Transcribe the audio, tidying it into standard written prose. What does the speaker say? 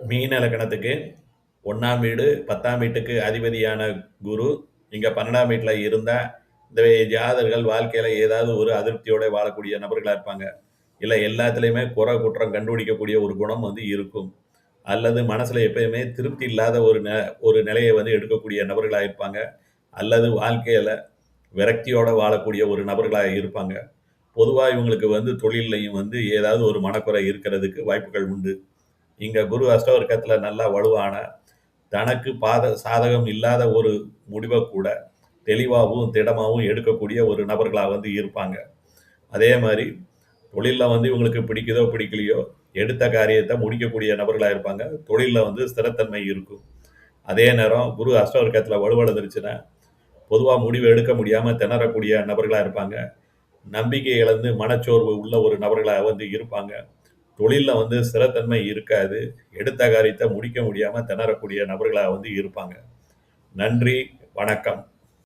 மீன இலக்கணத்துக்கு 1ஆம் வீடு 10ஆம் வீட்டுக்கு அதிபதியான குரு இங்க 12ஆம் வீட்டுல இருந்தா, இந்த ஜாதகர்கள் வாழ்க்கையில ஏதாவது ஒரு அதிருப்தியோட வாழக்கூடிய நபர்களா இருப்பாங்க. இல்ல எல்லாத்துலயுமே குறை, குற்றம் கண்டுபிடிக்கக்கூடிய ஒரு குணம் இருக்கும். அல்லது மனசுல எப்பயுமே திருப்தி இல்லாத ஒரு நிலையை எடுக்கக்கூடிய நபர்களா இருப்பாங்க. அல்லது வாழ்க்கையில விரக்தியோட வாழக்கூடிய ஒரு நபர்களா இருப்பாங்க. பொதுவா இவங்களுக்கு தொழில்லயும் ஏதாவது ஒரு மனக்குறை இருக்கிறதுக்கு வாய்ப்புகள் உண்டு. இங்க குரு அஷ்டவர்க்கத்துல நல்லா வலுவான, தனக்கு சாதகம் இல்லாத ஒரு முடிவை கூட தெளிவாகவும், திடமாவும் எடுக்கக்கூடிய ஒரு நபர்களா இருப்பாங்க. அதே மாதிரி தொழில்ல இவங்களுக்கு பிடிக்குதோ, பிடிக்கலையோ, எடுத்த காரியத்தை முடிக்கக்கூடிய நபர்களா இருப்பாங்க. தொழில்ல ஸ்திரத்தன்மை இருக்கும். அதே நேரம் குரு அஷ்டவர்க்கத்துல வலுவிழந்துருச்சுன்னா, பொதுவா முடிவு எடுக்க முடியாம திணறக்கூடிய நபர்களா இருப்பாங்க. நம்பிக்கை இழந்து மனச்சோர்வு உள்ள ஒரு நபர்களா இருப்பாங்க. தொழில்ல ஸ்திரத்தன்மை இருக்காது. எடுத்த காரியத்தை முடிக்க முடியாம திணறக்கூடிய நபர்களா இருப்பாங்க. நன்றி, வணக்கம்.